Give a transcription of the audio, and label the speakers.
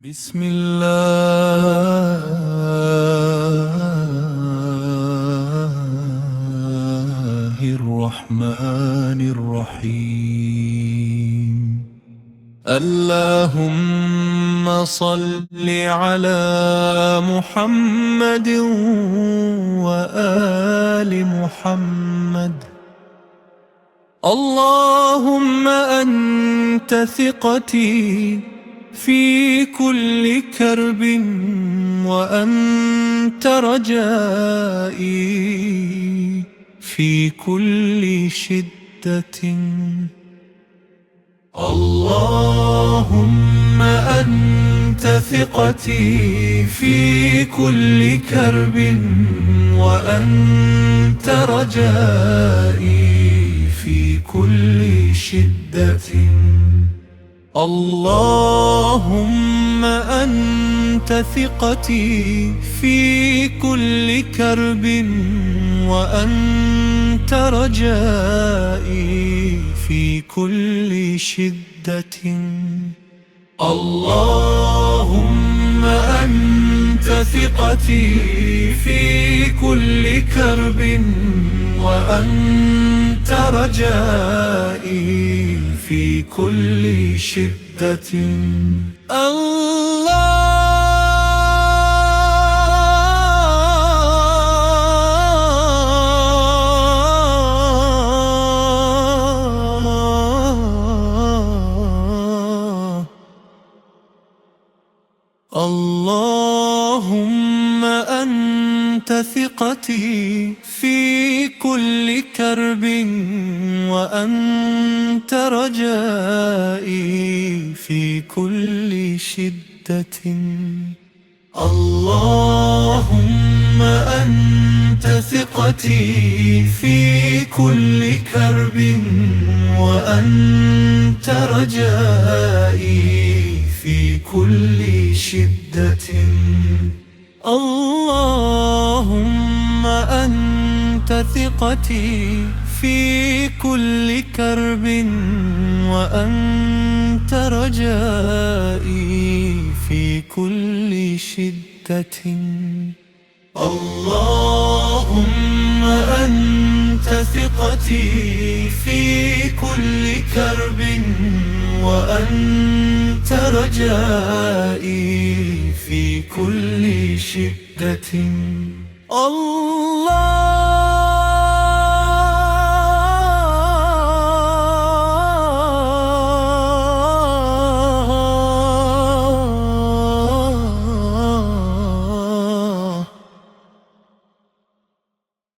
Speaker 1: بسم الله الرحمن الرحيم. اللهم صل على محمد وآل محمد. اللهم أنت ثقتي في كل كرب، وأنت رجائي في كل شدة. اللهم أنت ثقتي في كل كرب، وأنت رجائي في كل شدة. اللهم أنت ثقتي في كل كرب، وأنت رجائي في كل شدة. اللهم أنت ثقتي في كل كرب، وأنت رجائي في كل شدة. اللهم أنت ثقتي في كل كرب، وأنت رجائي في كل شدة. اللهم أنت ثقتي في كل كرب، وأنت رجائي في كل شدة. اللهم أنت ثقتي في كل كرب، وأنت رجائي في كل شدة. اللهم أنت ثقتي في كل كرب، وأنت رجائي في كل شدة.